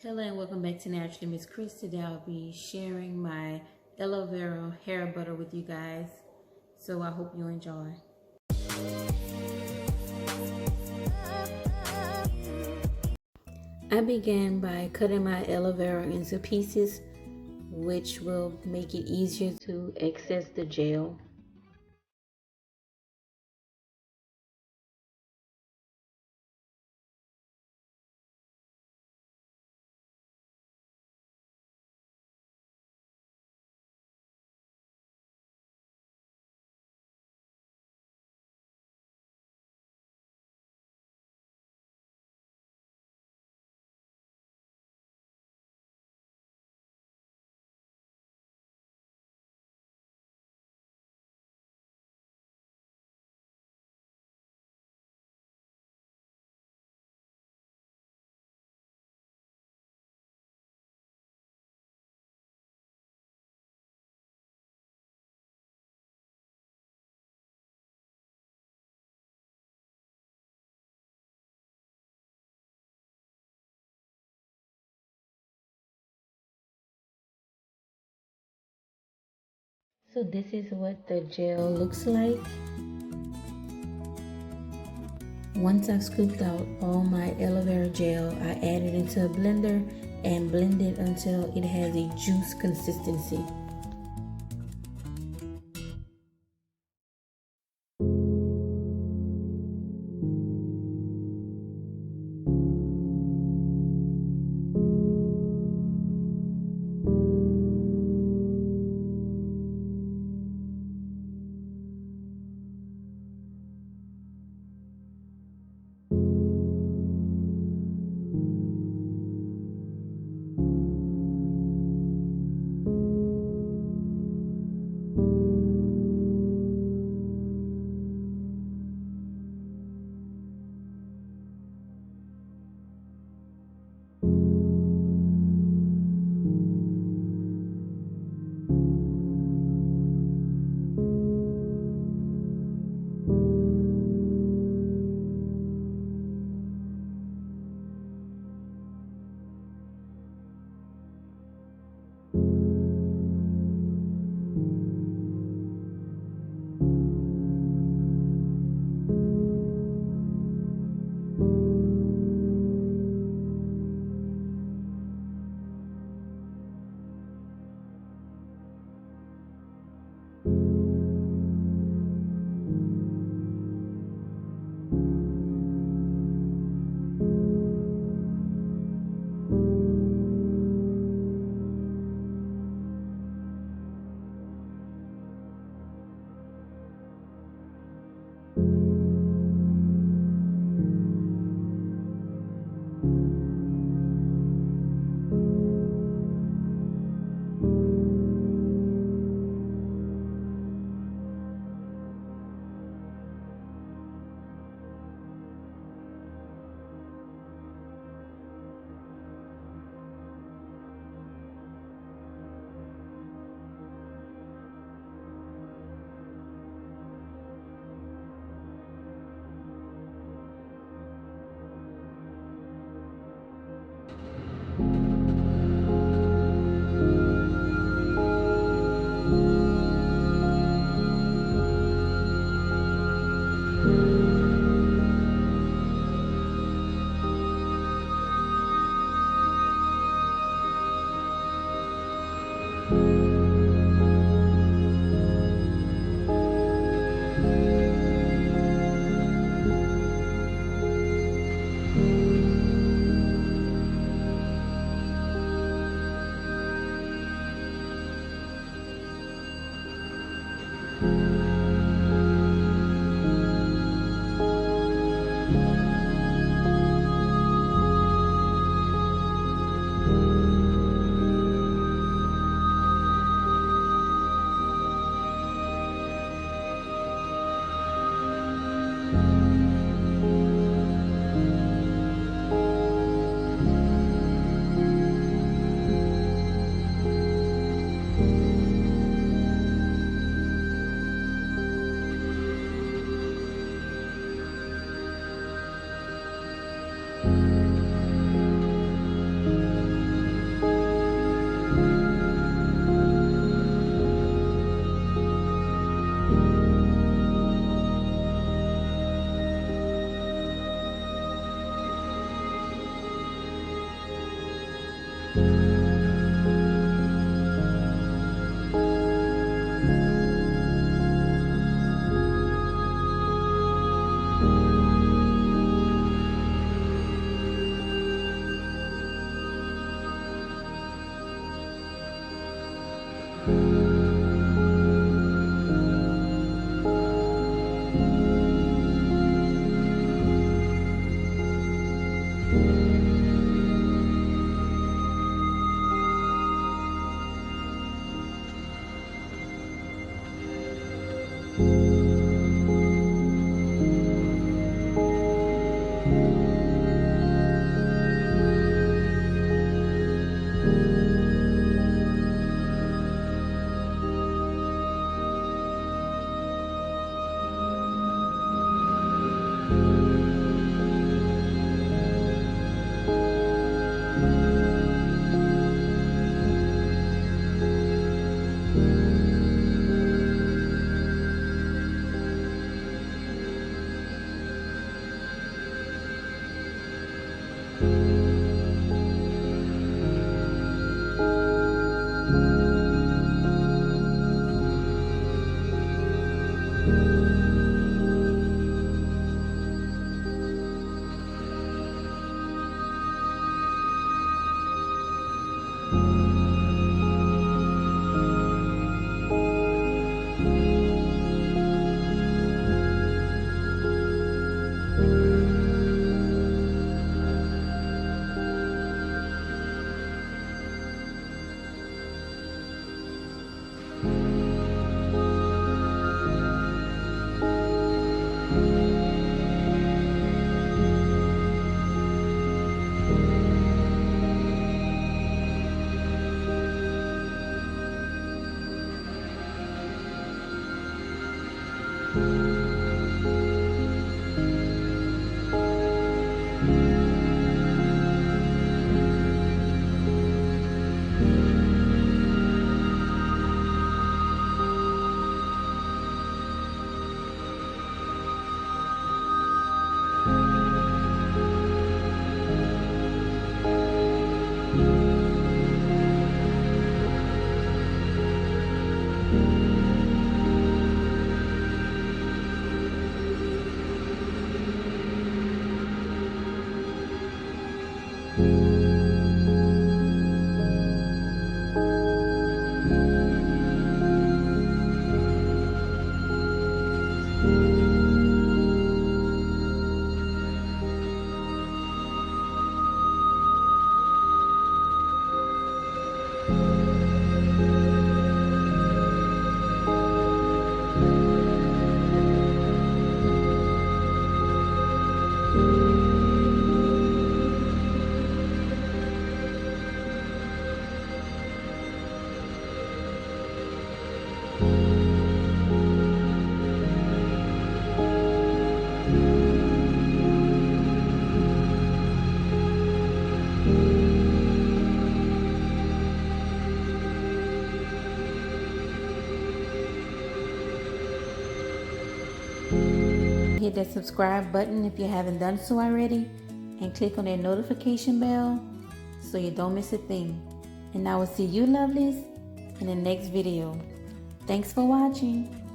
Hello and welcome back to Naturally Miss Kris. Today I'll be sharing my aloe vera hair butter with you guys. So I hope you enjoy. I began by cutting my aloe vera into pieces, which will make it easier to access the gel. So this is what the gel looks like. Once I've scooped out all my aloe vera gel, I add it into a blender and blend it until it has a juice consistency. Hit that subscribe button if you haven't done so already, and click on that notification bell so you don't miss a thing. And I will see you lovelies in the next video. Thanks for watching.